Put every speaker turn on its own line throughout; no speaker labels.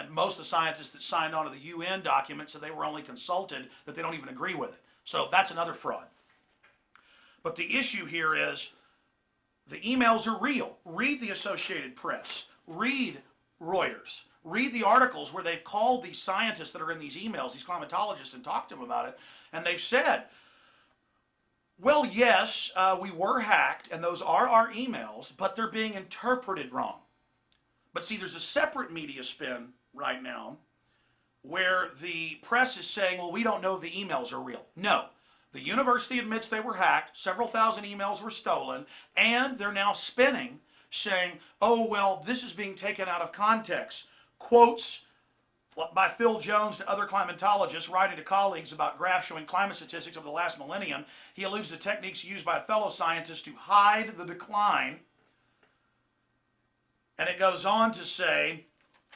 And most of the scientists that signed on to the UN document said they were only consulted, that they don't even agree with it. So that's another fraud. But the issue here is the emails are real. Read the Associated Press. Read Reuters. Read the articles where they've called these scientists that are in these emails, these climatologists, and talked to them about it. And they've said, well, yes, we were hacked, and those are our emails, but they're being interpreted wrong. But see, there's a separate media spin right now where the press is saying, well, we don't know if the emails are real. No. The university admits they were hacked, several thousand emails were stolen, and they're now spinning, saying, oh, well, this is being taken out of context. Quotes by Phil Jones to other climatologists writing to colleagues about graphs showing climate statistics over the last millennium. He alludes to techniques used by fellow scientists to hide the decline. And it goes on to say,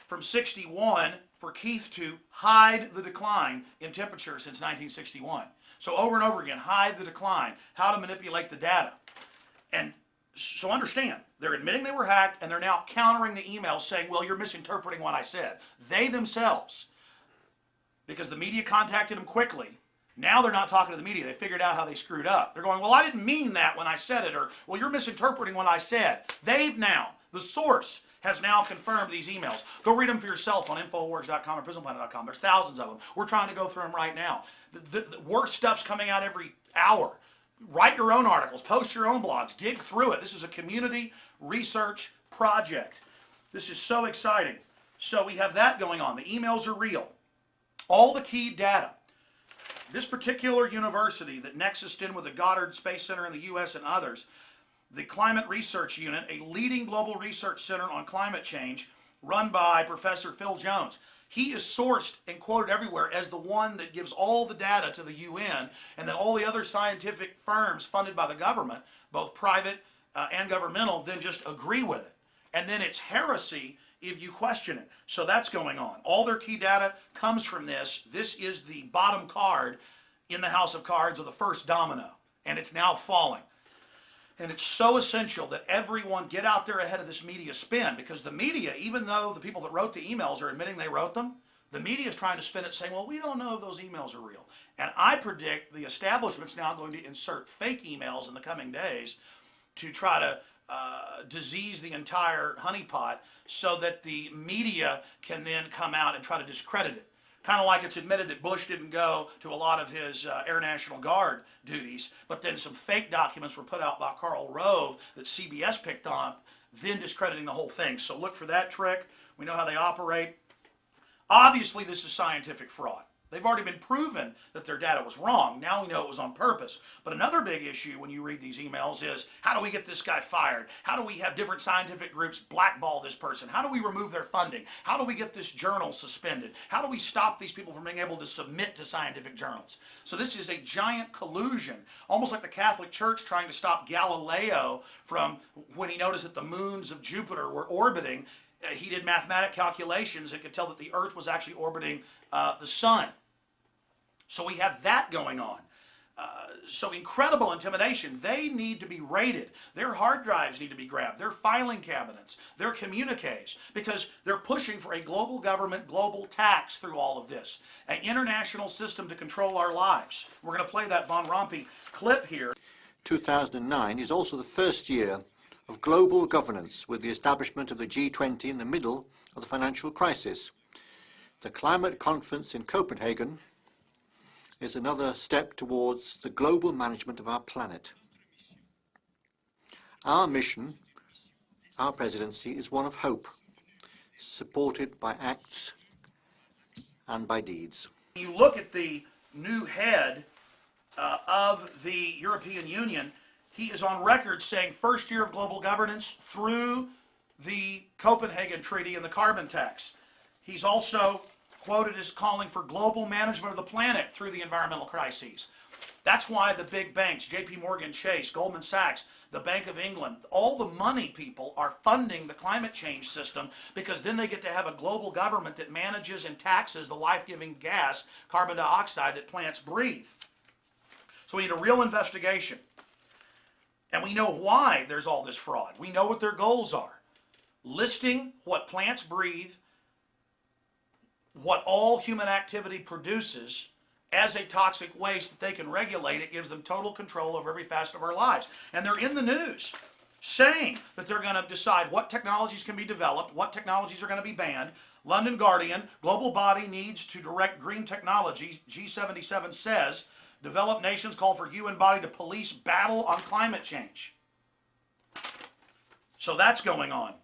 from 61, for Keith to hide the decline in temperature since 1961. So over and over again, hide the decline, how to manipulate the data. And so understand, they're admitting they were hacked, and they're now countering the emails saying, well, you're misinterpreting what I said. They themselves, because the media contacted them quickly, now they're not talking to the media. They figured out how they screwed up. They're going, well, I didn't mean that when I said it, or, well, you're misinterpreting what I said. They've now, the source has now confirmed these emails. Go read them for yourself on Infowars.com or PrisonPlanet.com. There's thousands of them. We're trying to go through them right now. The worst stuff's coming out every hour. Write your own articles, post your own blogs, dig through it. This is a community research project. This is so exciting. So we have that going on. The emails are real. All the key data. This particular university that nexused in with the Goddard Space Center in the U.S. and others, the Climate Research Unit, a leading global research center on climate change run by Professor Phil Jones. He is sourced and quoted everywhere as the one that gives all the data to the UN, and then all the other scientific firms funded by the government, both private and governmental, then just agree with it. And then it's heresy if you question it. So that's going on. All their key data comes from this. This is the bottom card in the house of cards of the first domino, and it's now falling. And it's so essential that everyone get out there ahead of this media spin, because the media, even though the people that wrote the emails are admitting they wrote them, the media is trying to spin it saying, well, we don't know if those emails are real. And I predict the establishment's now going to insert fake emails in the coming days to try to disease the entire honeypot so that the media can then come out and try to discredit it. Kind of like it's admitted that Bush didn't go to a lot of his Air National Guard duties, but then some fake documents were put out by Karl Rove that CBS picked up, then discrediting the whole thing. So look for that trick. We know how they operate. Obviously, this is scientific fraud. They've already been proven that their data was wrong. Now we know it was on purpose. But another big issue when you read these emails is, how do we get this guy fired? How do we have different scientific groups blackball this person? How do we remove their funding? How do we get this journal suspended? How do we stop these people from being able to submit to scientific journals? So this is a giant collusion, almost like the Catholic Church trying to stop Galileo from, when he noticed that the moons of Jupiter were orbiting, he did mathematic calculations and could tell that the Earth was actually orbiting the sun. So we have that going on. So incredible intimidation. They need to be raided. Their hard drives need to be grabbed. Their filing cabinets, their communiques, because they're pushing for a global government, global tax through all of this. An international system to control our lives. We're going to play that Von Rompuy clip here.
2009 is also the first year of global governance, with the establishment of the G20 in the middle of the financial crisis. The climate conference in Copenhagen is another step towards the global management of our planet. Our mission, our presidency, is one of hope, supported by acts and by deeds.
You look at the new head of the European Union. He is on record saying first year of global governance through the Copenhagen Treaty and the carbon tax. He's also quoted as calling for global management of the planet through the environmental crises. That's why the big banks, JP Morgan Chase, Goldman Sachs, the Bank of England, all the money people are funding the climate change system, because then they get to have a global government that manages and taxes the life-giving gas, carbon dioxide, that plants breathe. So we need a real investigation. And we know why there's all this fraud. We know what their goals are. Listing what plants breathe what all human activity produces as a toxic waste that they can regulate. It gives them total control over every facet of our lives. And they're in the news saying that they're going to decide what technologies can be developed, what technologies are going to be banned. London Guardian, global body needs to direct green technology. G77 says, developed nations call for UN body to police battle on climate change. So that's going on.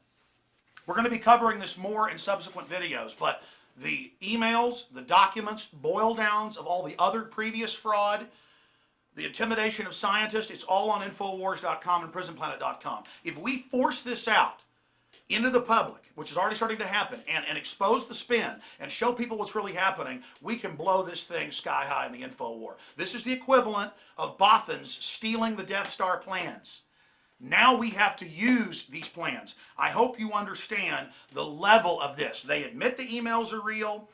We're going to be covering this more in subsequent videos, but the emails, the documents, boil downs of all the other previous fraud, the intimidation of scientists, it's all on Infowars.com and PrisonPlanet.com. If we force this out into the public, which is already starting to happen, and expose the spin and show people what's really happening, we can blow this thing sky high in the info war. This is the equivalent of Bothans stealing the Death Star plans. Now we have to use these plans. I hope you understand the level of this. They admit the emails are real.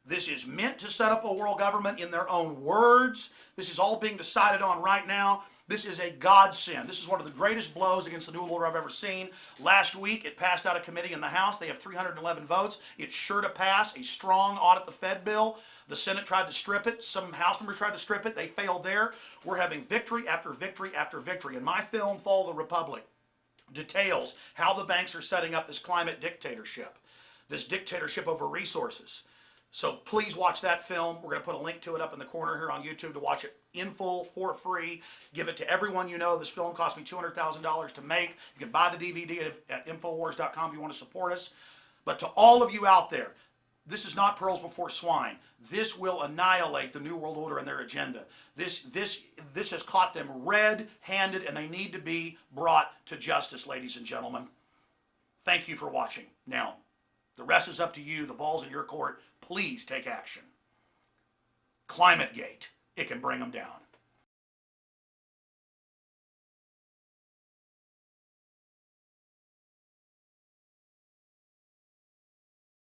This is meant to set up a world government in their own words. This is all being decided on right now. This is a godsend. This is one of the greatest blows against the New World Order I've ever seen. Last week, it passed out of committee in the House. They have 311 votes. It's sure to pass a strong audit the Fed bill. The Senate tried to strip it. Some House members tried to strip it. They failed there. We're having victory after victory after victory. And my film, Fall of the Republic, details how the banks are setting up this climate dictatorship, this dictatorship over resources. So please watch that film. We're going to put a link to it up in the corner here on YouTube to watch it in full for free. Give it to everyone you know. This film cost me $200,000 to make. You can buy the DVD at Infowars.com if you want to support us. But to all of you out there, this is not pearls before swine. This will annihilate the New World Order and their agenda. This has caught them red-handed, and they need to be brought to justice, ladies and gentlemen. Thank you for watching. Now, the rest is up to you. The ball's in your court. Please take action. ClimateGate, it can bring them down.